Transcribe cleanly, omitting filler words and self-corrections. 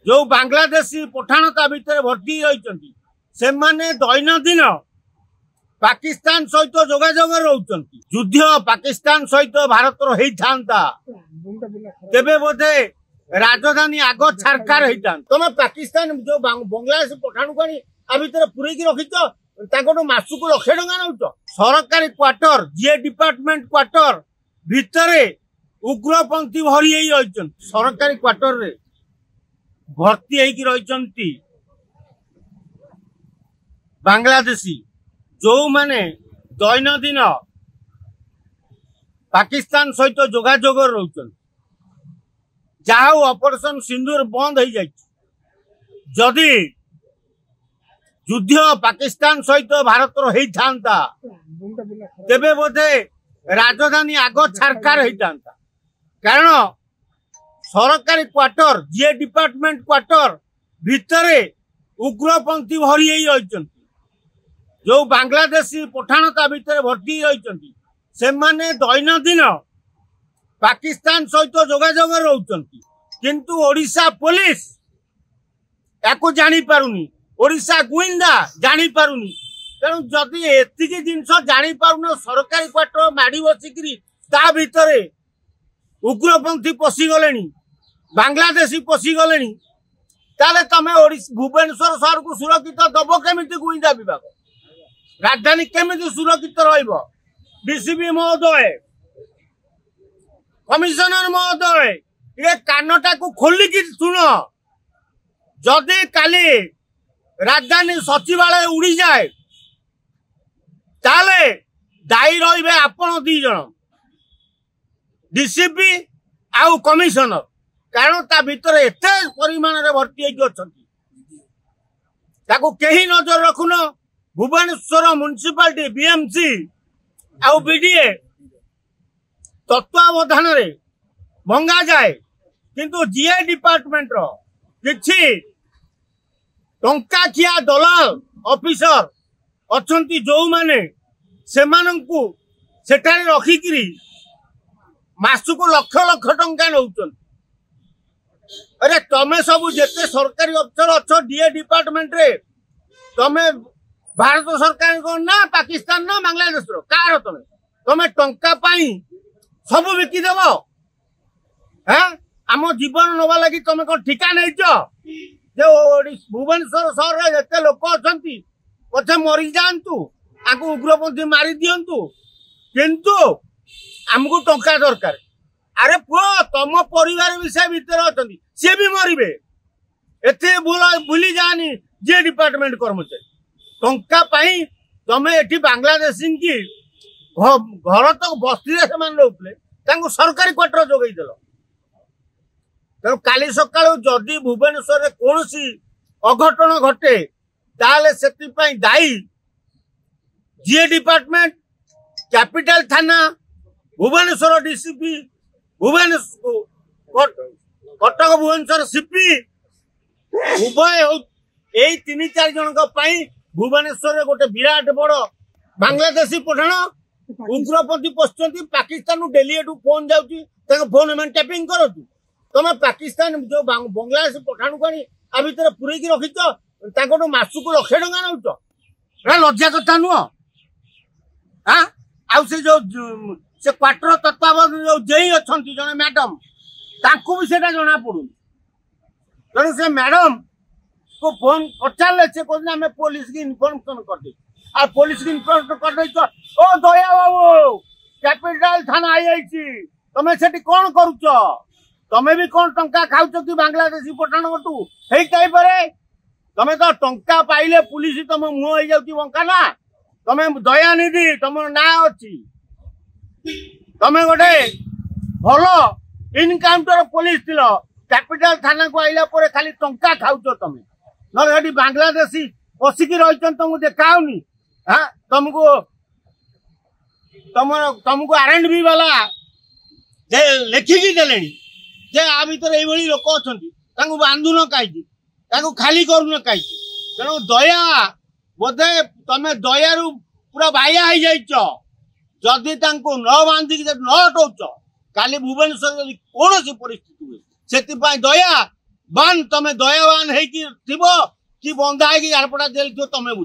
जो बांग्लादेशी पठाण ता भितर भर्ती रही से दैनंदिन पाकिस्तान सहित जोगाजोग रोचंती युद्ध पाकिस्तान सहित भारत होता तेबे बोधे राजधानी आग छारखार होता तुम पाकिस्तान जो बांग्लादेश पठाण को आ भितर पूरेक रखिच मासक लक्ष टका नौ सरकारी क्वार्टर जी डिपार्टमेंट क्वार्टर भितर उग्रपंथी भरी रही सरकारी क्वार्टर रे भर्ती रही बांग्लादेशी जो माने दैनंदिन पाकिस्तान सहित जोगाजोग रोचन जहा ऑपरेशन सिंदूर बंद हो जाए जदि युद्ध पाकिस्तान सहित भारत होता तेबे बोधे राजधानी आग छारखार होता कारण सरकारी क्वार्टर जी डिपार्टमेंट क्वार्टर भितर उग्रपंथी भरी रही जो बांग्लादेशी पठाण ता भितर भर्ती रही से दैनंदिन पाकिस्तान सहित जोगाजोग रोचंती किंतु ओडिशा पुलिस याकू जानी पारुनी ओडिशा गुइंदा जानी पारुनी तेणु जदि एतिकी जिनस जानी पारुन सरकारी क्वार्टर माड़ी बसिकी ता भितर उग्रपंथी पशिगले बांग्लादेशी पशिगले ताले तमे भुवनेश्वर सहर को सुरक्षित दब केमिति गुइंदा विभाग राजधानी केमिति सुरक्षित रहिबो डीसीपी महोदय कमिशनर महोदय ये कानटा को खोलिकी सुन जदि काली राजधानी सचिवालय उड़ी जाए ताले दायी रहिबे आपण दी जण डीसीपी आउ कमिशनर कारण ता भीतर एते परिमाण रे भर्ती होती ताको केही नजर रखुन भुवनेश्वर म्युनिसिपालिटी बीएमसी आउ बीडीए तत्वावधान रे भंगा जाए किंतु जीए डिपार्टमेंट रो किछि टंकाखिया दलाल ऑफिसर अछंती जो माने सेमानंकु सेठारे रखिकिरी मासुको लक्ष लक्ष टंका नौचन अरे तमे सब जेते सरकारी अफसर अच्छो डीए डिपार्टमेंट रे तमे भारत सरकार को ना पाकिस्तान ना बांग्लादेश रो कार तमे तमे टंका पाई सब बिकी देव हैं आम जीवन नवा लगी तमे को ठिका नहीं जो भुवनेश्वर सहर रे जेते लोक अछंती पछे मरी जांतु आकु उग्रपंथी मारी दियंतु किंतु हमको टंका दरकार अरे पुओ तम परिवार विषय भीतर अछंती से भी मरिबे एथे भूली जानी जे डिपार्टमेंट कर्मचारी टंका पाई तमे एठी बांग्लादेशी की घर तक बस्ती रे समान रोते सरकारी क्वार्टर जोगई देल तेणु काली सकाळ जदि भुवनेश्वर रे कोनोसी अघटन घटे ताले सेति पई दायी जीए डिपार्टमेंट कैपिटल थाना भुवनेश्वर डीसीपी भुवनेश्वर कटक भुवनेश्वर सीपी उभय यही 3-4 जन भुवनेश्वर गोटे विराट बड़ बांग्लादेशी पठाण उग्रपंथी पशुंट पाकिस्तान डेली फोन जाऊँगी फोन में टैपिंग करूँ तुम पाकिस्तान जो बांग्लादेश पठाण को आ भर पूरेक रखिच मासक लक्ष टका नौ लज्जा कथा नुह हाँ आउ से जो से क्वार्टर तत्वावधान जो जेई अच्छा जन मैडम तांको भी सेटा जना पड़ू तेणु से मैडम को फोन पचारे से कहते पुलिस की इनफर्मेशन कर दे और पुलिस की इनफर्मेशन कर दे ओ दया बाबू कैपिटल थाना आई तमें से कौन करुच तमें भी कौन टंका खाऊ कि बांग्लादेशी पठाण कटू हे टाइप तमें तो टंका पाइले पुलिस तुम मुह हो जाऊँ बंका ना तमें दयानिधि तुम ना अच्छी तमें गोटे भल इनकाउंटर पुलिस थिल कैपिटल थाना को आइला परे खाली टंका खाऊ तमें ना बांग्लादेशी पशिकी रही तुमको देखाऊनी हाँ तुमको तुमको आरएंडबी वाला लिखिकी देले जे आ भीतर ये लोक अच्छा बांधुन कहीं खाली करुन कहीं तेणु दया बोधे तमें दयारू पूरा बाया हो जाइच जदि न बांधिक न हटौच काली भुवनेश्वर कौन परिस्थिति हुए से दया बान तमे दयावान है कि बंधा है कि झारपड़ा जेल थो तमे